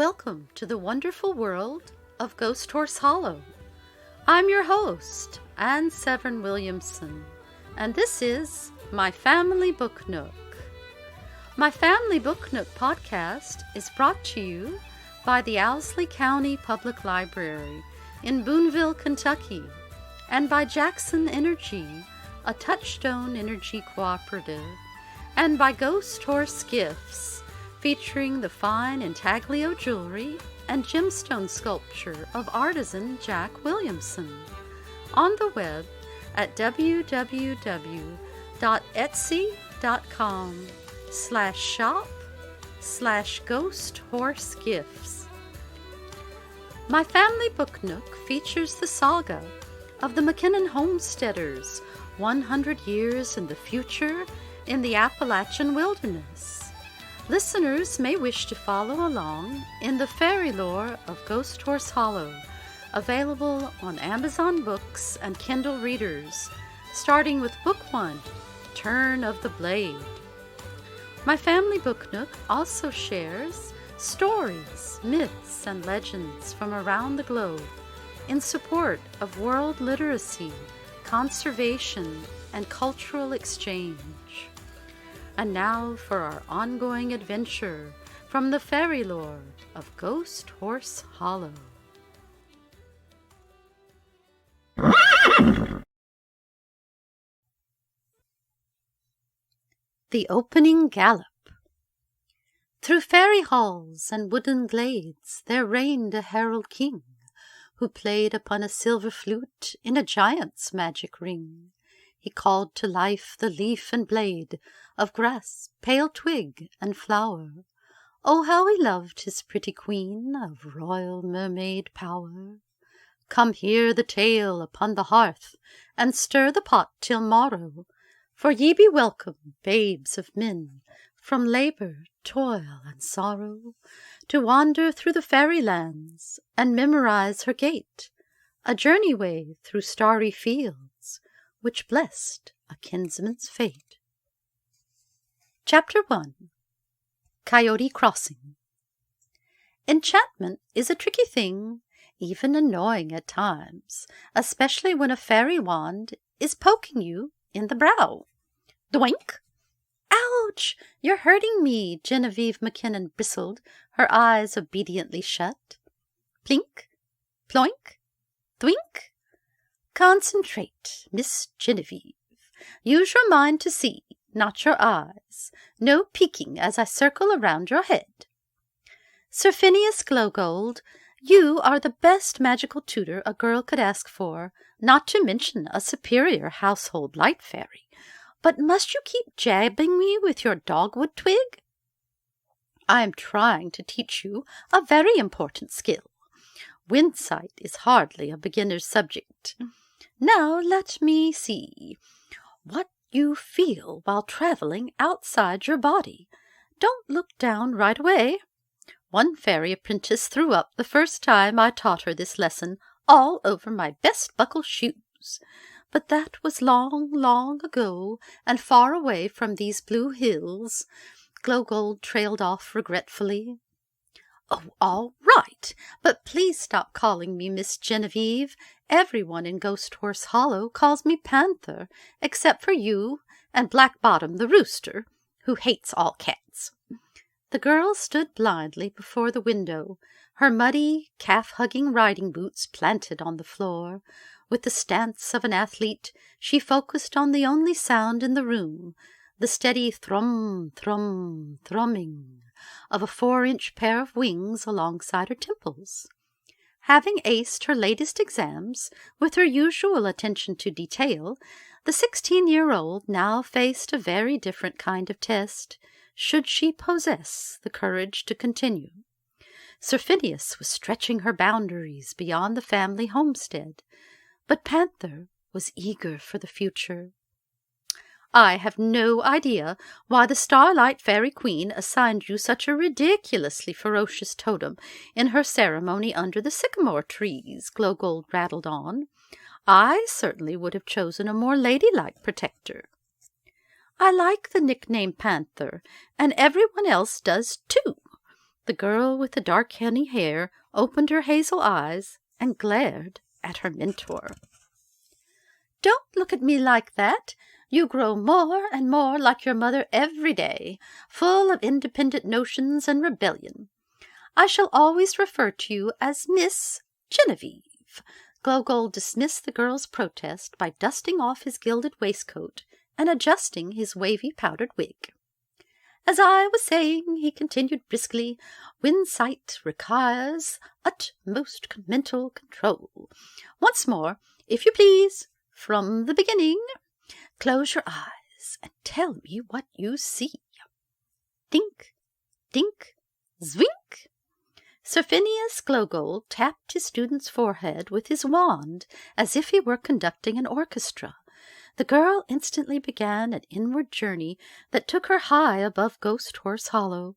Welcome to the wonderful world of Ghost Horse Hollow. I'm your host, Severn Williamson, and this is My Family Book Nook. My Family Book Nook podcast is brought to you by the Owsley County Public Library in Booneville, Kentucky, and by Jackson Energy, a Touchstone energy cooperative, and by Ghost Horse Gifts, featuring the fine intaglio jewelry and gemstone sculpture of artisan Jack Williamson, on the web at www.etsy.com/shop/ghosthorse-gifts. My Family Book Nook features the saga of the MacKennon homesteaders 100 years in the future in the Appalachian Wilderness. Listeners may wish to follow along in the fairy lore of Ghost Horse Hollow, available on Amazon Books and Kindle Readers, starting with Book 1, Turn of the Blade. My Family Book Nook also shares stories, myths, and legends from around the globe in support of world literacy, conservation, and cultural exchange. And now for our ongoing adventure from the fairy lore of Ghost Horse Hollow. The Opening Gallop. Through fairy halls and woodland glades there reigned a herald king, who played upon a silver flute in a giant's magic ring. He called to life the leaf and blade of grass, pale twig, and flower. Oh, how he loved his pretty queen of royal mermaid power. Come hear the tale upon the hearth, and stir the pot till morrow, for ye be welcome, babes of men, from labour, toil, and sorrow, to wander through the fairy lands, and memorize her gate, a journeyway through starry fields, which blessed a kinsman's fate. Chapter 1. Coyote Crossing. Enchantment is a tricky thing, even annoying at times, especially when a fairy wand is poking you in the brow. Doink! Ouch! You're hurting me, Genevieve MacKennon bristled, her eyes obediently shut. Plink, ploink, thwink. Concentrate, Miss Genevieve. Use your mind to see, not your eyes. No peeking as I circle around your head. Sir Phineas Glowgold, you are the best magical tutor a girl could ask for, not to mention a superior household light fairy. But must you keep jabbing me with your dogwood twig? I am trying to teach you a very important skill. Windsight is hardly a beginner's subject. Now let me see. What you feel while traveling outside your body. Don't look down right away. One fairy apprentice threw up the first time I taught her this lesson, all over my best buckle shoes. But that was long, long ago, and far away from these blue hills. Glowgold trailed off regretfully. Oh, all right, but please stop calling me Miss Genevieve. Everyone in Ghost Horse Hollow calls me Panther, except for you and Black Bottom the rooster, who hates all cats. The girl stood blindly before the window, her muddy, calf-hugging riding boots planted on the floor. With the stance of an athlete, she focused on the only sound in the room, the steady thrum, thrum, thrumming of a 4-inch pair of wings alongside her temples. Having aced her latest exams with her usual attention to detail, the 16-year-old now faced a very different kind of test, should she possess the courage to continue. Sir Phineas was stretching her boundaries beyond the family homestead, but Panther was eager for the future. I have no idea why the Starlight Fairy Queen assigned you such a ridiculously ferocious totem in her ceremony under the sycamore trees, Glowgold rattled on. I certainly would have chosen a more ladylike protector. I like the nickname Panther, and everyone else does too. The girl with the dark honey hair opened her hazel eyes and glared at her mentor. "Don't look at me like that. You grow more and more like your mother every day, full of independent notions and rebellion. I shall always refer to you as Miss Genevieve." Glowgold dismissed the girl's protest by dusting off his gilded waistcoat and adjusting his wavy powdered wig. "As I was saying," he continued briskly, "Winsight requires utmost mental control. Once more, if you please, from the beginning. Close your eyes and tell me what you see." Dink, dink, zwink. Sir Phineas Glowgold tapped his student's forehead with his wand as if he were conducting an orchestra. The girl instantly began an inward journey that took her high above Ghost Horse Hollow.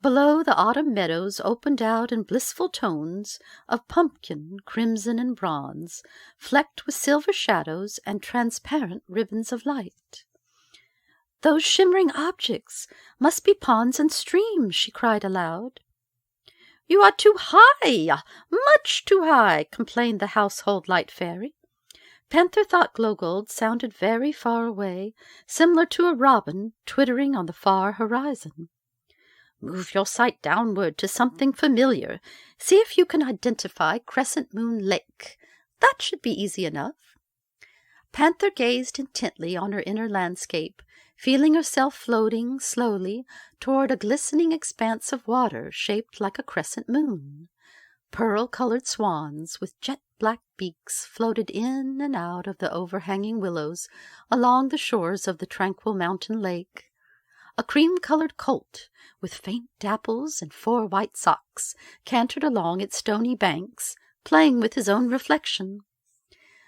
Below, the autumn meadows opened out in blissful tones of pumpkin, crimson, and bronze, flecked with silver shadows and transparent ribbons of light. "Those shimmering objects must be ponds and streams," she cried aloud. "You are too high, much too high," complained the household light fairy. Panther thought Glowgold sounded very far away, similar to a robin twittering on the far horizon. "Move your sight downward to something familiar. See if you can identify Crescent Moon Lake. That should be easy enough." Panther gazed intently on her inner landscape, feeling herself floating slowly toward a glistening expanse of water shaped like a crescent moon. Pearl-colored swans with jet-black beaks floated in and out of the overhanging willows along the shores of the tranquil mountain lake. A cream-colored colt, with faint dapples and 4 white socks, cantered along its stony banks, playing with his own reflection.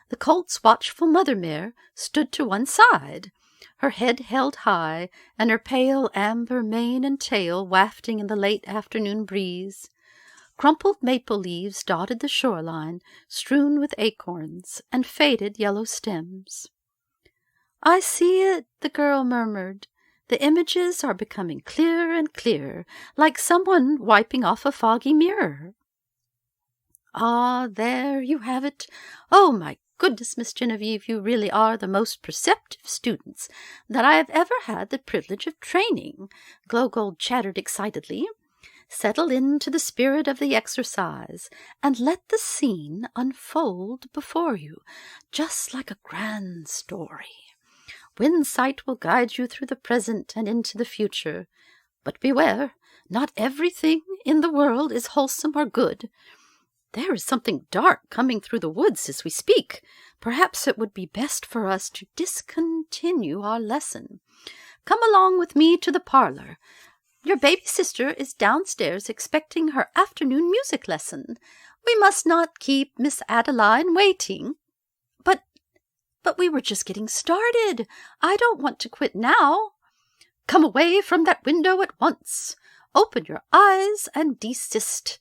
The colt's watchful mother-mare stood to one side, her head held high, and her pale amber mane and tail wafting in the late afternoon breeze. Crumpled maple leaves dotted the shoreline, strewn with acorns and faded yellow stems. "I see it," the girl murmured. "The images are becoming clearer and clearer, like someone wiping off a foggy mirror." "Ah, there you have it. Oh, my goodness, Miss Genevieve, you really are the most perceptive students that I have ever had the privilege of training," Glowgold chattered excitedly. "Settle into the spirit of the exercise, and let the scene unfold before you, just like a grand story. Winsight will guide you through the present and into the future. But beware, not everything in the world is wholesome or good. There is something dark coming through the woods as we speak. Perhaps it would be best for us to discontinue our lesson. Come along with me to the parlor. Your baby sister is downstairs expecting her afternoon music lesson. We must not keep Miss Adeline waiting." But we were just getting started. I don't want to quit now." "Come away from that window at once. Open your eyes and desist.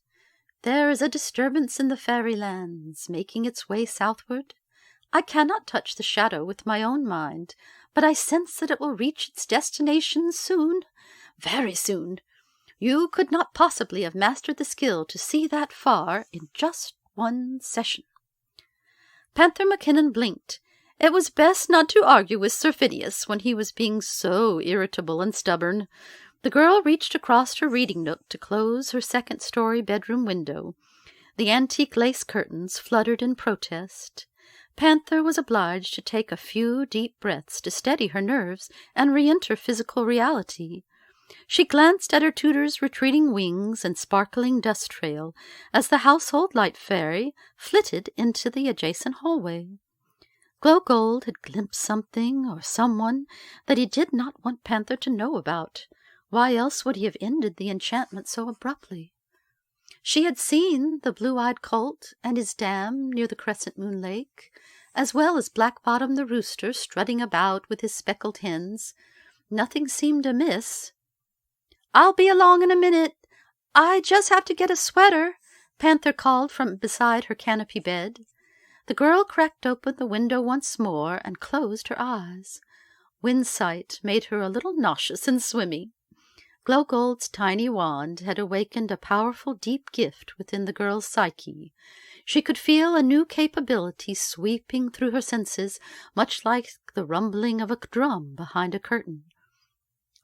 There is a disturbance in the fairylands, making its way southward. I cannot touch the shadow with my own mind, but I sense that it will reach its destination soon, very soon. You could not possibly have mastered the skill to see that far in just one session." Panther MacKennon blinked. It was best not to argue with Sir Phineas when he was being so irritable and stubborn. The girl reached across her reading nook to close her second-story bedroom window. The antique lace curtains fluttered in protest. Panther was obliged to take a few deep breaths to steady her nerves and re-enter physical reality. She glanced at her tutor's retreating wings and sparkling dust trail as the household light fairy flitted into the adjacent hallway. Glowgold had glimpsed something or someone that he did not want Panther to know about. Why else would he have ended the enchantment so abruptly? She had seen the blue-eyed colt and his dam near the Crescent Moon Lake, as well as Black Bottom the rooster strutting about with his speckled hens. Nothing seemed amiss. "I'll be along in a minute. I just have to get a sweater," Panther called from beside her canopy bed. The girl cracked open the window once more and closed her eyes. Windsight made her a little nauseous and swimmy. Glowgold's tiny wand had awakened a powerful deep gift within the girl's psyche. She could feel a new capability sweeping through her senses, much like the rumbling of a drum behind a curtain.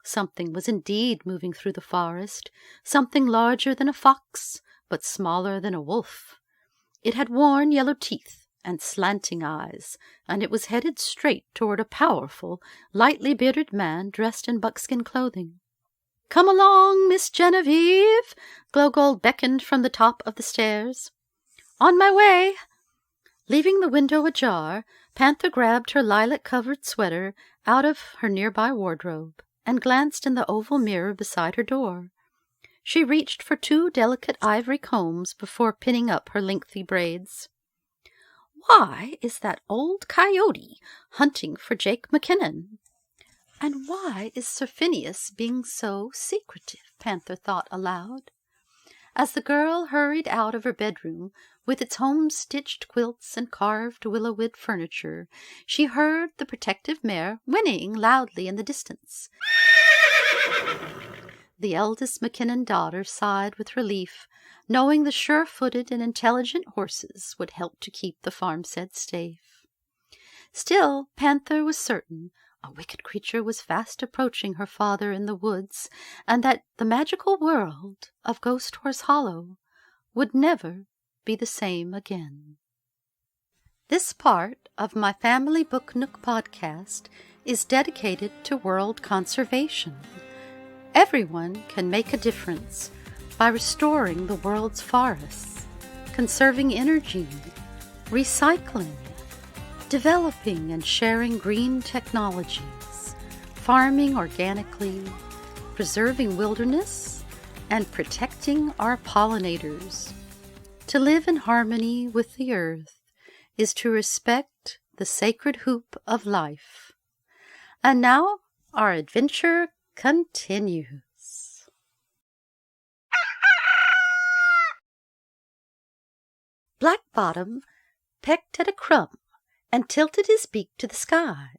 Something was indeed moving through the forest, something larger than a fox, but smaller than a wolf. It had worn yellow teeth and slanting eyes, and it was headed straight toward a powerful, lightly bearded man dressed in buckskin clothing. "Come along, Miss Genevieve," Glowgold beckoned from the top of the stairs. "On my way." Leaving the window ajar, Panther grabbed her lilac-covered sweater out of her nearby wardrobe and glanced in the oval mirror beside her door. She reached for 2 delicate ivory combs before pinning up her lengthy braids. Why is that old coyote hunting for Jake MacKennon? And why is Sir Phineas being so secretive? Panther thought aloud. As the girl hurried out of her bedroom, with its home-stitched quilts and carved willow-wood furniture, she heard the protective mare whinnying loudly in the distance. The eldest MacKennon daughter sighed with relief, knowing the sure-footed and intelligent horses would help to keep the farmstead safe. Still, Panther was certain a wicked creature was fast approaching her father in the woods, and that the magical world of Ghost Horse Hollow would never be the same again. This part of my Family Book Nook podcast is dedicated to world conservation. Everyone can make a difference by restoring the world's forests, conserving energy, recycling, developing and sharing green technologies, farming organically, preserving wilderness, and protecting our pollinators. To live in harmony with the earth is to respect the sacred hoop of life. And now our adventure continues. Black Bottom pecked at a crumb and tilted his beak to the sky.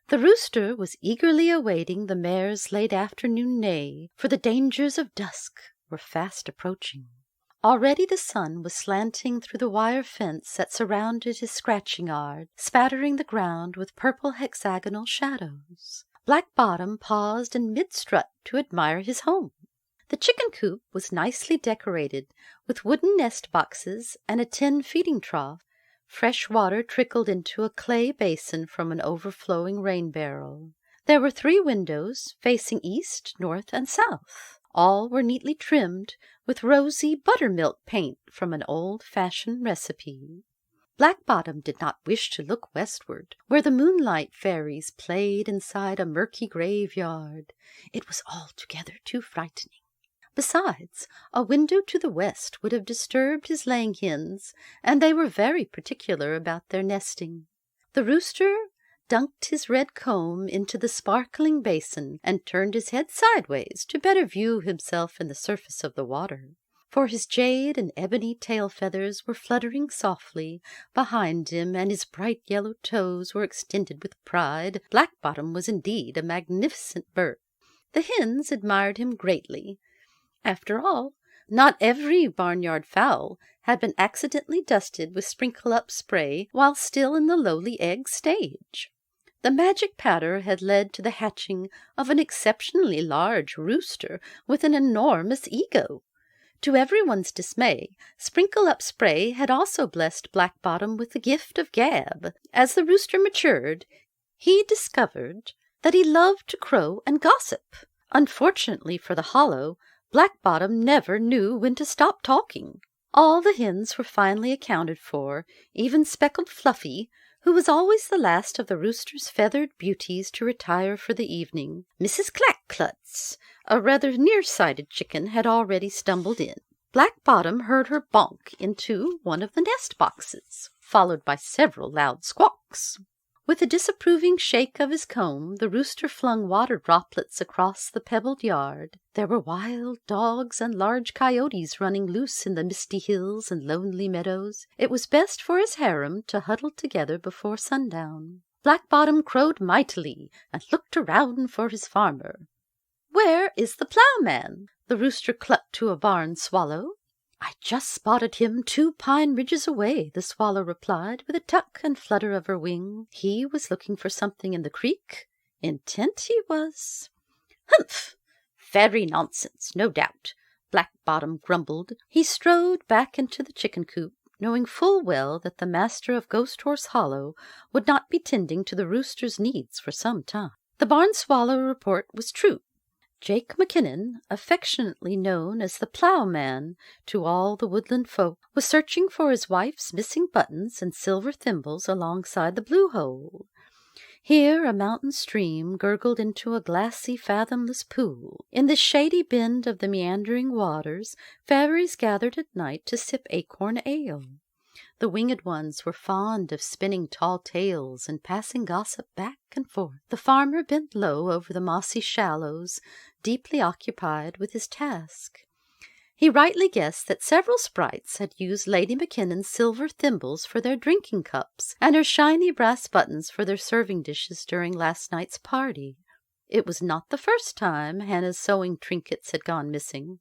The rooster was eagerly awaiting the mare's late afternoon neigh, for the dangers of dusk were fast approaching. Already the sun was slanting through the wire fence that surrounded his scratching yard, spattering the ground with purple hexagonal shadows. Black Bottom paused in mid-strut to admire his home. The chicken coop was nicely decorated with wooden nest boxes and a tin feeding trough. Fresh water trickled into a clay basin from an overflowing rain barrel. There were 3 windows facing east, north, and south. All were neatly trimmed with rosy buttermilk paint from an old-fashioned recipe. Black Bottom did not wish to look westward, where the moonlight fairies played inside a murky graveyard. It was altogether too frightening. Besides, a window to the west would have disturbed his laying hens, and they were very particular about their nesting. The rooster dunked his red comb into the sparkling basin and turned his head sideways to better view himself in the surface of the water, for his jade and ebony tail feathers were fluttering softly behind him, and his bright yellow toes were extended with pride. Black Bottom was indeed a magnificent bird. The hens admired him greatly. After all, not every barnyard fowl had been accidentally dusted with sprinkle-up spray while still in the lowly egg stage. The magic powder had led to the hatching of an exceptionally large rooster with an enormous ego. To everyone's dismay, sprinkle-up spray had also blessed Black Bottom with the gift of gab. As the rooster matured, he discovered that he loved to crow and gossip. Unfortunately for the hollow, Black Bottom never knew when to stop talking. All the hens were finally accounted for, even Speckled Fluffy, who was always the last of the rooster's feathered beauties to retire for the evening. Mrs. Clack-Klutz, a rather near-sighted chicken, had already stumbled in. Black Bottom heard her bonk into one of the nest boxes, followed by several loud squawks. With a disapproving shake of his comb, the rooster flung water droplets across the pebbled yard. There were wild dogs and large coyotes running loose in the misty hills and lonely meadows. It was best for his harem to huddle together before sundown. Black Bottom crowed mightily and looked around for his farmer. "Where is the ploughman?" the rooster clucked to a barn swallow. "I just spotted him 2 pine ridges away," the swallow replied, with a tuck and flutter of her wing. "He was looking for something in the creek. Intent he was." "Humph! Very nonsense, no doubt," Black Bottom grumbled. He strode back into the chicken coop, knowing full well that the master of Ghost Horse Hollow would not be tending to the rooster's needs for some time. The barn swallow report was true. Jake MacKennon, affectionately known as the Ploughman to all the woodland folk, was searching for his wife's missing buttons and silver thimbles alongside the Blue Hole. Here a mountain stream gurgled into a glassy, fathomless pool. In this shady bend of the meandering waters, fairies gathered at night to sip acorn ale. The winged ones were fond of spinning tall tales and passing gossip back and forth. The farmer bent low over the mossy shallows, deeply occupied with his task. He rightly guessed that several sprites had used Lady MacKennon's silver thimbles for their drinking cups, and her shiny brass buttons for their serving dishes during last night's party. It was not the first time Hannah's sewing trinkets had gone missing.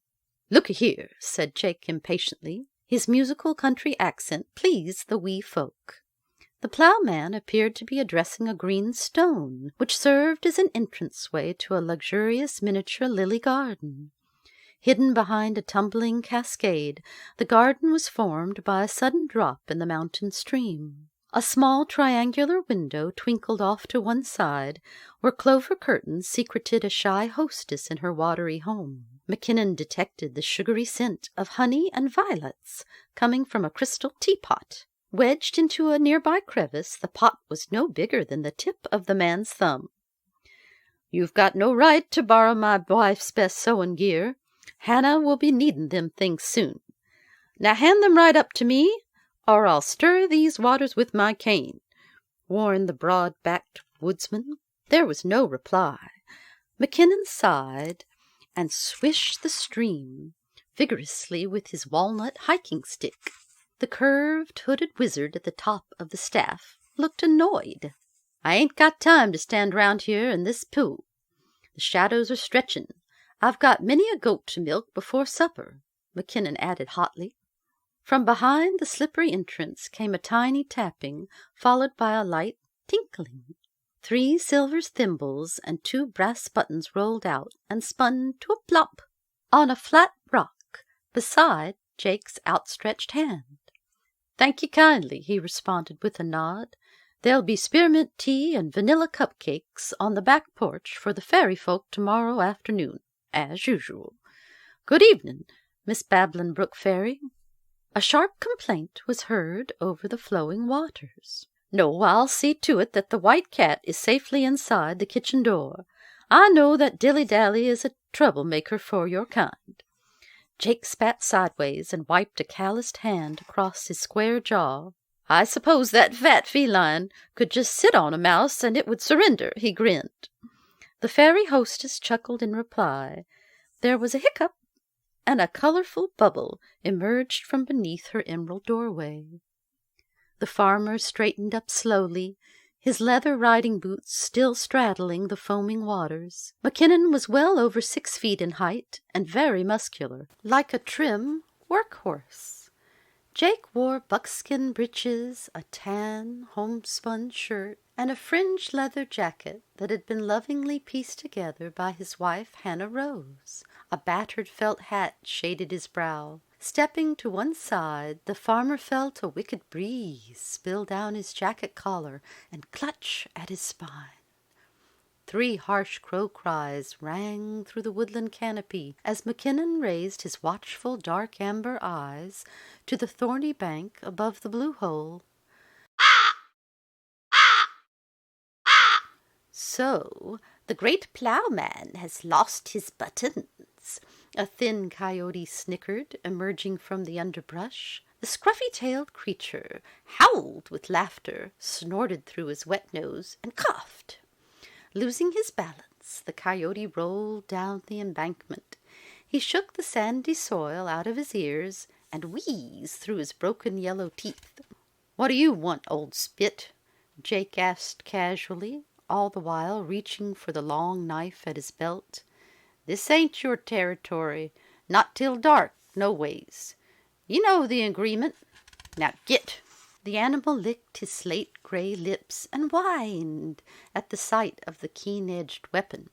"Look here," said Jake impatiently. His musical country accent pleased the wee folk. The ploughman appeared to be addressing a green stone, which served as an entranceway to a luxurious miniature lily garden. Hidden behind a tumbling cascade, the garden was formed by a sudden drop in the mountain stream. A small triangular window twinkled off to one side, where clover curtains secreted a shy hostess in her watery home. MacKennon detected the sugary scent of honey and violets coming from a crystal teapot. Wedged into a nearby crevice, the pot was no bigger than the tip of the man's thumb. "You've got no right to borrow my wife's best sewing gear. Hannah will be needing them things soon. Now hand them right up to me, or I'll stir these waters with my cane," warned the broad-backed woodsman. There was no reply. MacKennon sighed and swished the stream vigorously with his walnut hiking stick. The curved, hooded wizard at the top of the staff looked annoyed. "I ain't got time to stand round here in this pool. The shadows are stretching. I've got many a goat to milk before supper," MacKennon added hotly. From behind the slippery entrance came a tiny tapping, followed by a light tinkling. 3 silver thimbles and 2 brass buttons rolled out and spun to a plop on a flat rock beside Jake's outstretched hand. "Thank you kindly," he responded with a nod. "There'll be spearmint tea and vanilla cupcakes on the back porch for the fairy folk tomorrow afternoon, as usual. Good evening, Miss Babblin' Brook Fairy." A sharp complaint was heard over the flowing waters. "No, I'll see to it that the white cat is safely inside the kitchen door. I know that Dilly-Dally is a troublemaker for your kind." Jake spat sideways and wiped a calloused hand across his square jaw. "I suppose that fat feline could just sit on a mouse and it would surrender," he grinned. The fairy hostess chuckled in reply. There was a hiccup, and a colorful bubble emerged from beneath her emerald doorway. The farmer straightened up slowly, his leather riding boots still straddling the foaming waters. MacKennon was well over 6 feet in height and very muscular, like a trim workhorse. Jake wore buckskin breeches, a tan homespun shirt, and a fringed leather jacket that had been lovingly pieced together by his wife Hannah Rose. A battered felt hat shaded his brow. Stepping to one side, the farmer felt a wicked breeze spill down his jacket collar and clutch at his spine. 3 harsh crow cries rang through the woodland canopy as MacKennon raised his watchful dark amber eyes to the thorny bank above the Blue Hole. "So the great ploughman has lost his buttons," a thin coyote snickered, emerging from the underbrush. The scruffy-tailed creature howled with laughter, snorted through his wet nose, and coughed. Losing his balance, the coyote rolled down the embankment. He shook the sandy soil out of his ears and wheezed through his broken yellow teeth. "What do you want, old spit?" Jake asked casually, all the while reaching for the long knife at his belt. This ain't your territory. Not till dark, no ways. You know the agreement. Now git." The animal licked his slate-gray lips and whined at the sight of the keen-edged weapon.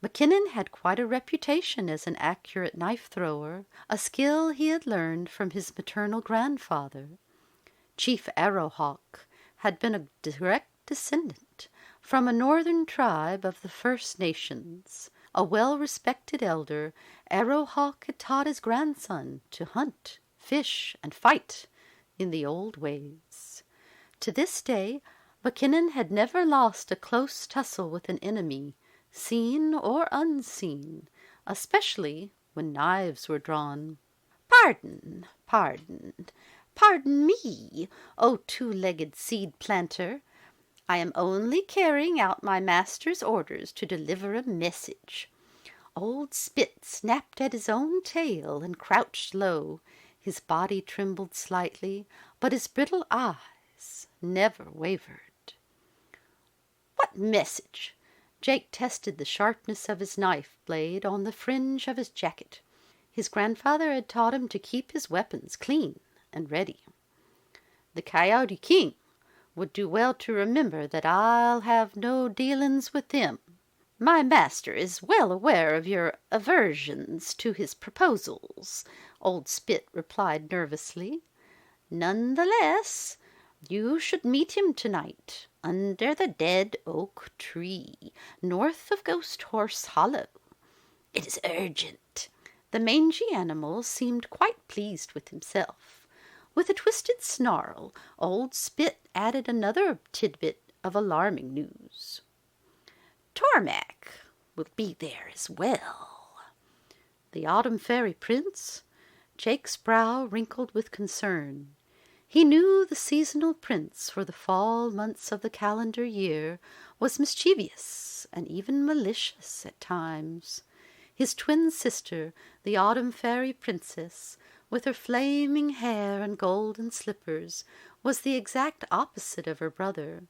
MacKennon had quite a reputation as an accurate knife-thrower, a skill he had learned from his maternal grandfather. Chief Arrowhawk had been a direct descendant from a northern tribe of the First Nations. A well-respected elder, Arrowhawk had taught his grandson to hunt, fish, and fight in the old ways. To this day, MacKennon had never lost a close tussle with an enemy, seen or unseen, especially when knives were drawn. "Pardon, pardon me, O two-legged seed-planter. I am only carrying out my master's orders to deliver a message." Old Spit snapped at his own tail and crouched low. His body trembled slightly, but his brittle eyes never wavered. "What message?" Jake tested the sharpness of his knife blade on the fringe of his jacket. His grandfather had taught him to keep his weapons clean and ready. "The Coyote King would do well to remember that I'll have no dealings with them. My master is well aware of your aversions to his proposals," Old Spit replied nervously. "None the less, you should meet him tonight under the dead oak tree north of Ghost Horse Hollow. It is urgent." The mangy animal seemed quite pleased with himself. With a twisted snarl, Old Spit added another tidbit of alarming news. "Tormac will be there as well." The Autumn Fairy Prince? Jake's brow wrinkled with concern. He knew the seasonal prince for the fall months of the calendar year was mischievous and even malicious at times. His twin sister, the Autumn Fairy Princess, with her flaming hair and golden slippers, was the exact opposite of her brother.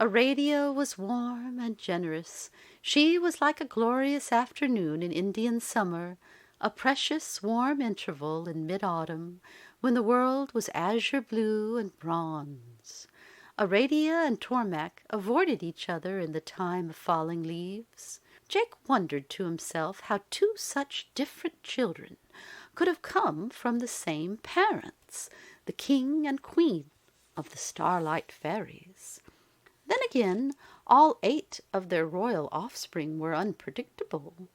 Aradia was warm and generous. She was like a glorious afternoon in Indian summer, a precious warm interval in mid-autumn, when the world was azure blue and bronze. Aradia and Tormac avoided each other in the time of falling leaves. Jake wondered to himself how two such different children could have come from the same parents, the king and queen of the Starlight Fairies. Then again, all 8 of their royal offspring were unpredictable.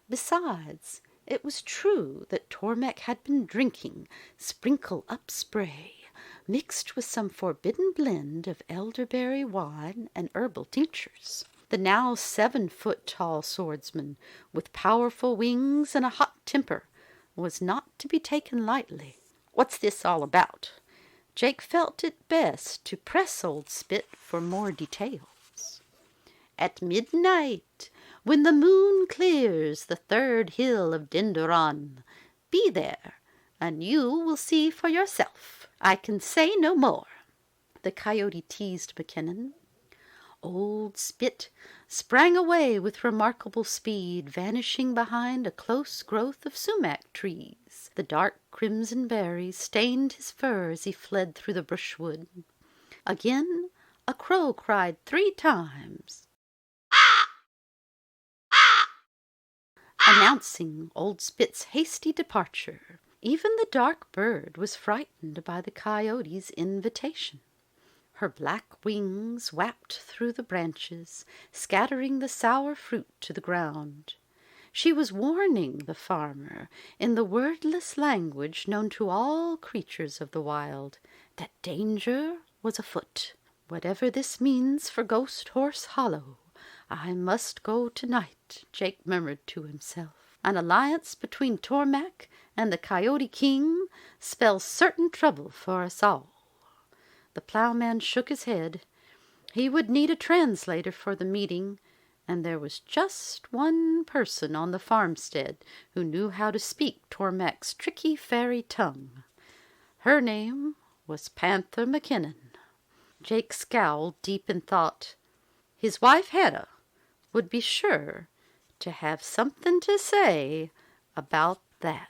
Besides, it was true that Tormac had been drinking sprinkle-up spray, mixed with some forbidden blend of elderberry wine and herbal tinctures. The now 7-foot-tall swordsman, with powerful wings and a hot temper, was not to be taken lightly. "What's this all about?" Jake felt it best to press Old Spit for more details. "At midnight, when the moon clears the 3rd hill of Dendoron, be there, and you will see for yourself. I can say no more," the coyote teased MacKennon. Old Spit sprang away with remarkable speed, vanishing behind a close growth of sumac trees. The dark crimson berries stained his fur as he fled through the brushwood. Again a crow cried 3 times, announcing Old Spit's hasty departure. Even the dark bird was frightened by the coyote's invitation. Her black wings whapped through the branches, scattering the sour fruit to the ground. She was warning the farmer, in the wordless language known to all creatures of the wild, that danger was afoot. "Whatever this means for Ghost Horse Hollow, I must go tonight," Jake murmured to himself. "An alliance between Tormac and the Coyote King spells certain trouble for us all." The plowman shook his head. He would need a translator for the meeting, and there was just one person on the farmstead who knew how to speak Tormac's tricky fairy tongue. Her name was Panther MacKennon. Jake scowled deep in thought. His wife Hannah would be sure to have something to say about that.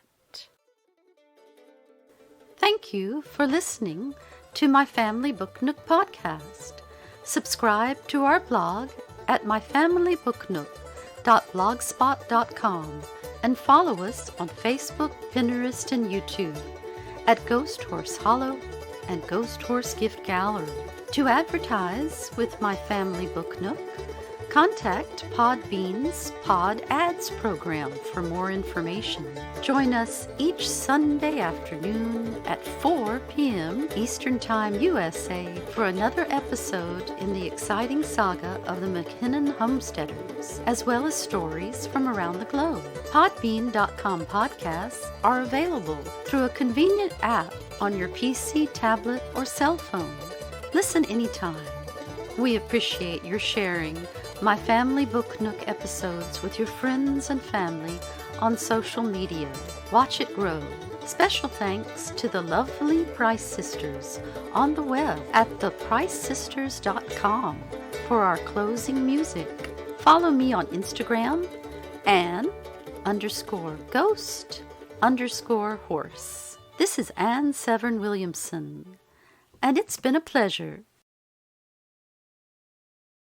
Thank you for listening to my Family Book Nook podcast. Subscribe to our blog at myfamilybooknook.blogspot.com and follow us on Facebook, Pinterest, and YouTube at Ghost Horse Hollow and Ghost Horse Gift Gallery. To advertise with my Family Book Nook, contact Podbean's Pod Ads program for more information. Join us each Sunday afternoon at 4 p.m. Eastern Time USA for another episode in the exciting saga of the MacKennon homesteaders, as well as stories from around the globe. Podbean.com podcasts are available through a convenient app on your PC, tablet, or cell phone. Listen anytime. We appreciate your sharing my Family Book Nook episodes with your friends and family on social media. Watch it grow. Special thanks to the lovely Price Sisters on the web at thepricesisters.com for our closing music. Follow me on Instagram _ghost_horse. This is Anne Severn Williamson, and it's been a pleasure